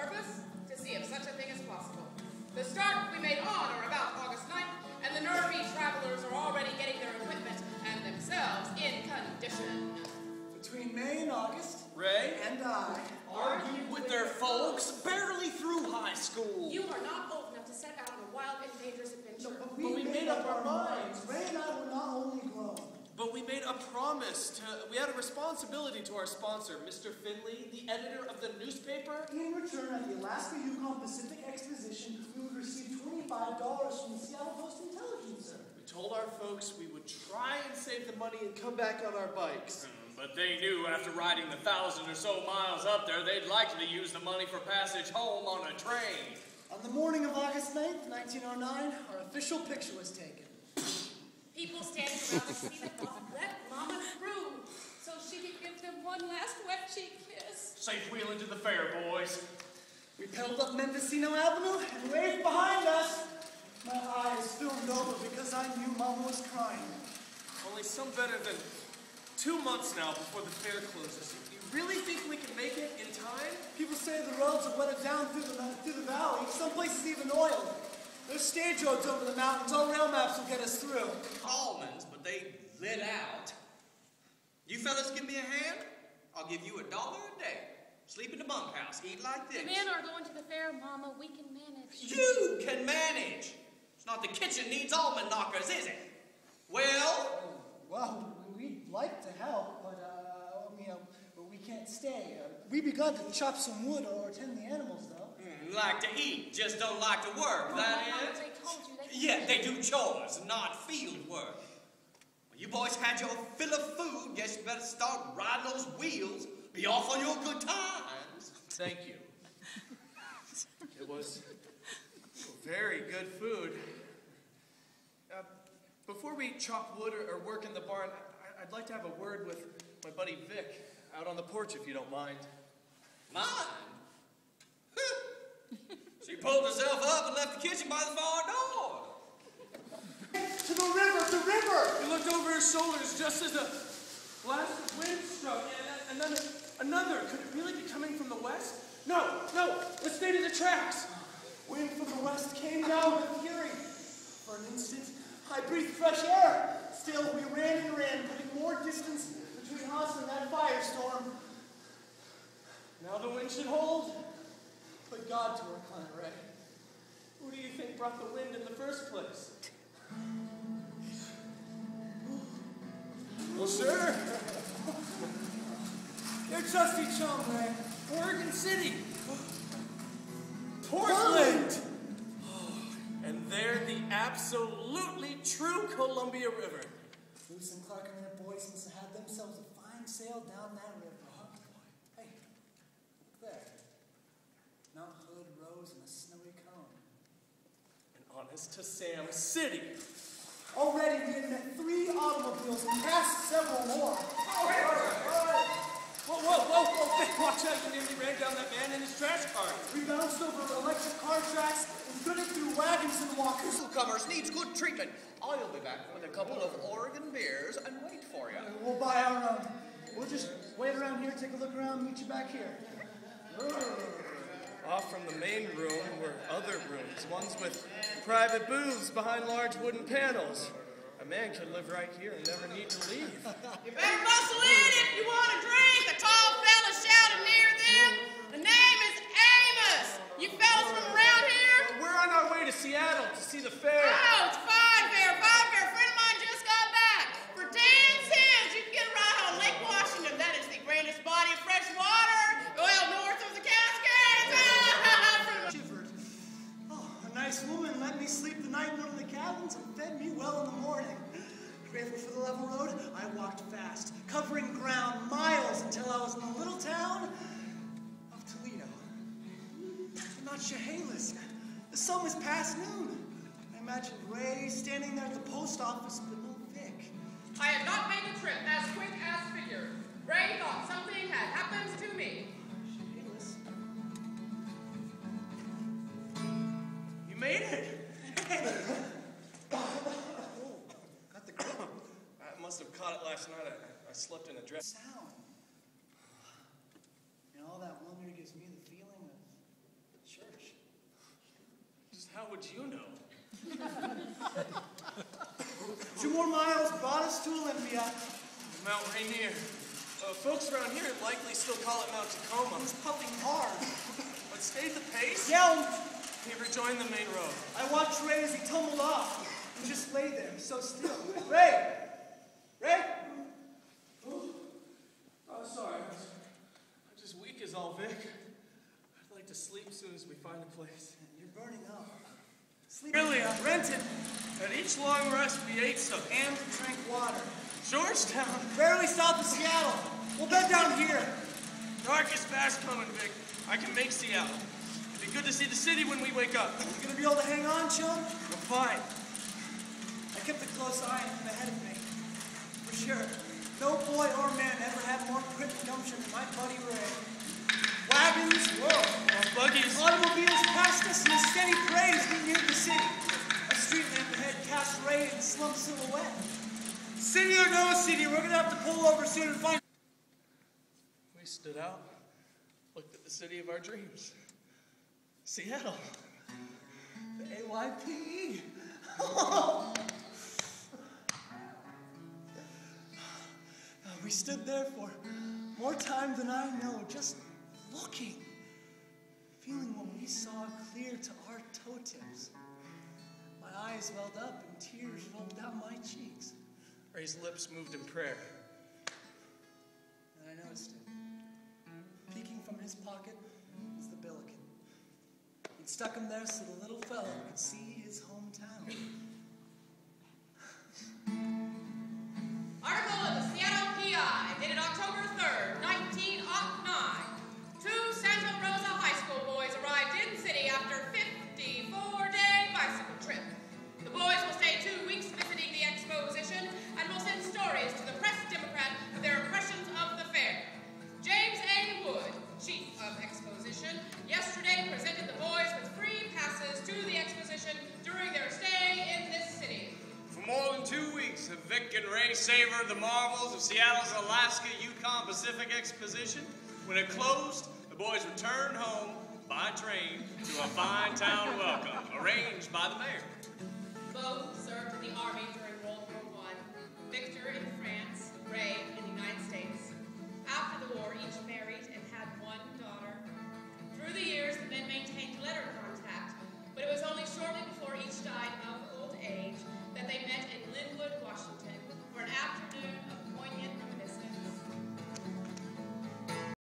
purpose? To see if such a thing is possible. The start we made on or about August 9th, and the nervy travelers are already getting their equipment and themselves in condition. Between May and August, Ray and I argued with their folks barely through high school. You are not old enough to set out on a wild and dangerous adventure. No, but we made up our minds. Ray and I were not only grown. But we made a promise we had a responsibility to our sponsor, Mr. Finley, the editor of the newspaper. In return, at the Alaska-Yukon Pacific Exposition, we would receive $25 from the Seattle Post-Intelligencer. We told our folks we would try and save the money and come back on our bikes. But they knew after riding the 1,000 or so miles up there, they'd likely use the money for passage home on a train. On the morning of August 9th, 1909, our official picture was taken. People standing around the scene thought, let Mama through, so she could give them one last wet cheek kiss. Safe wheeling to the fair, boys. We pedaled up Mendocino Avenue and waved behind us. My eyes filmed over because I knew Mama was crying. Only some better than 2 months now before the fair closes. You really think we can make it in time? People say the roads are wetted down through the valley. Some places even oiled. There's stage roads over the mountains. All rail maps will get us through. Almonds, but they lit out. You fellas give me a hand, I'll give you $1 a day. Sleep in the bunkhouse, eat like this. The men are going to the fair, Mama. We can manage. You can manage. It's not the kitchen needs almond knockers, is it? Well? Well, we'd like to help, but we can't stay. We've begun to chop some wood or tend the animals, though. Like to eat, just don't like to work, that is? They told you they Yeah, they do chores, not field work. Well, you boys had your fill of food, guess you better start riding those wheels. Be off on your good times. Thank you. It was very good food. Before we chop wood or work in the barn, I'd like to have a word with my buddy Vic out on the porch, if you don't mind. Mine? She pulled herself up and left the kitchen by the far door. To the river, the river! He looked over his shoulders just as a blast of wind struck, and then another. Could it really be coming from the west? No, let's stay to the tracks. Wind from the west came down with fury. For an instant, I breathed fresh air. Still, we ran and ran, putting more distance between us and that firestorm. Now the wind should hold. Put God to work on it, Ray. Who do you think brought the wind in the first place? Well, sir. Your trusty chum, Ray. Oregon City. Portland! And there the absolutely true Columbia River. Bruce and Clark and their boys must have had themselves a fine sail down that river. Hey, there. Mount Hood rose in a snowy cone. And on us to Sam City. Already we had met 3 automobiles and passed several more. Whoa, watch out, you nearly ran down that man in his trash car. We bounced over electric car tracks and threaded through wagons and walkers. Newcomers needs good treatment. I'll be back with a couple of Oregon beers and wait for you. We'll buy our own. We'll just wait around here, take a look around, meet you back here. Off from the main room were other rooms, ones with private booths behind large wooden panels. A man could live right here and never need to leave. You better bustle in if you want a drink. A tall fella shouted near them. The name is Amos. You fellas from around here? We're on our way to Seattle to see the fair. Oh, it's fine fair. A friend of mine just got back. For 10 cents, you can get a ride on Lake Washington. That is the grandest body of fresh water. Well, north of the Cascades. Shivered. Oh, a nice woman let me sleep the night in one of the cabins and fed me well in the morning. Grateful for the level road, I walked fast, covering ground miles until I was in the little town of Toledo. But not Chehalis. The sun was past noon. I imagined Ray standing there at the post office, but no Vic. I had not made the trip as quick as figured. Ray thought something had happened to me. Chehalis. You made it. I must have caught it last night. I slept in a dress. Sound. And all that wonder gives me the feeling of How would you know? 2 more miles brought us to Olympia. Mount Rainier. Folks around here likely still call it Mount Tacoma. I was puffing hard. But stayed the pace? Yelled. He rejoined the main road. I watched Ray as he tumbled off and just lay there, so still. Ray! Ray! Oh, sorry. I'm just weak as all, Vic. I'd like to sleep as soon as we find a place. You're burning up. Sleep. Really, I rented. At each long rest, we ate some And drank water. Georgetown. Barely south of Seattle. We'll bed down here. Dark is fast coming, Vic. I can make Seattle. It'd be good to see the city when we wake up. You gonna be able to hang on, chum? I'm fine. I kept a close eye on him ahead of me. For sure. No boy or man ever had more grit and gumption than my buddy Ray. Wagons, Buggies. automobiles passed us in a steady parade as we neared the city. A street lamp ahead cast Ray in slum silhouette. City or no city, we're gonna have to pull over soon and find. We stood out, looked at the city of our dreams. Seattle. The AYPE. We stood there for more time than I know, just looking, feeling what we saw clear to our toe tips. My eyes welled up and tears rolled down my cheeks. Ray's lips moved in prayer. And I noticed it. Peeking from his pocket was the Billiken. He'd stuck him there so the little fellow could see his hometown. Article of the Seattle PI, dated October 3rd, 1909. 2 Santa Rosa High School boys arrived in city after 54-day bicycle trip. The boys will stay 2 weeks visiting the exposition and will send stories to the Press Democrat of their impressions of the fair. James A. Wood, chief of exposition, yesterday presented the boys with free passes to the exposition during their stay in this city. For more than 2 weeks, have Vic and Ray savored the marvels of Seattle's Alaska Yukon Pacific Exposition. When it closed, the boys returned home by train to a fine town welcome, arranged by the mayor. Both served in the Army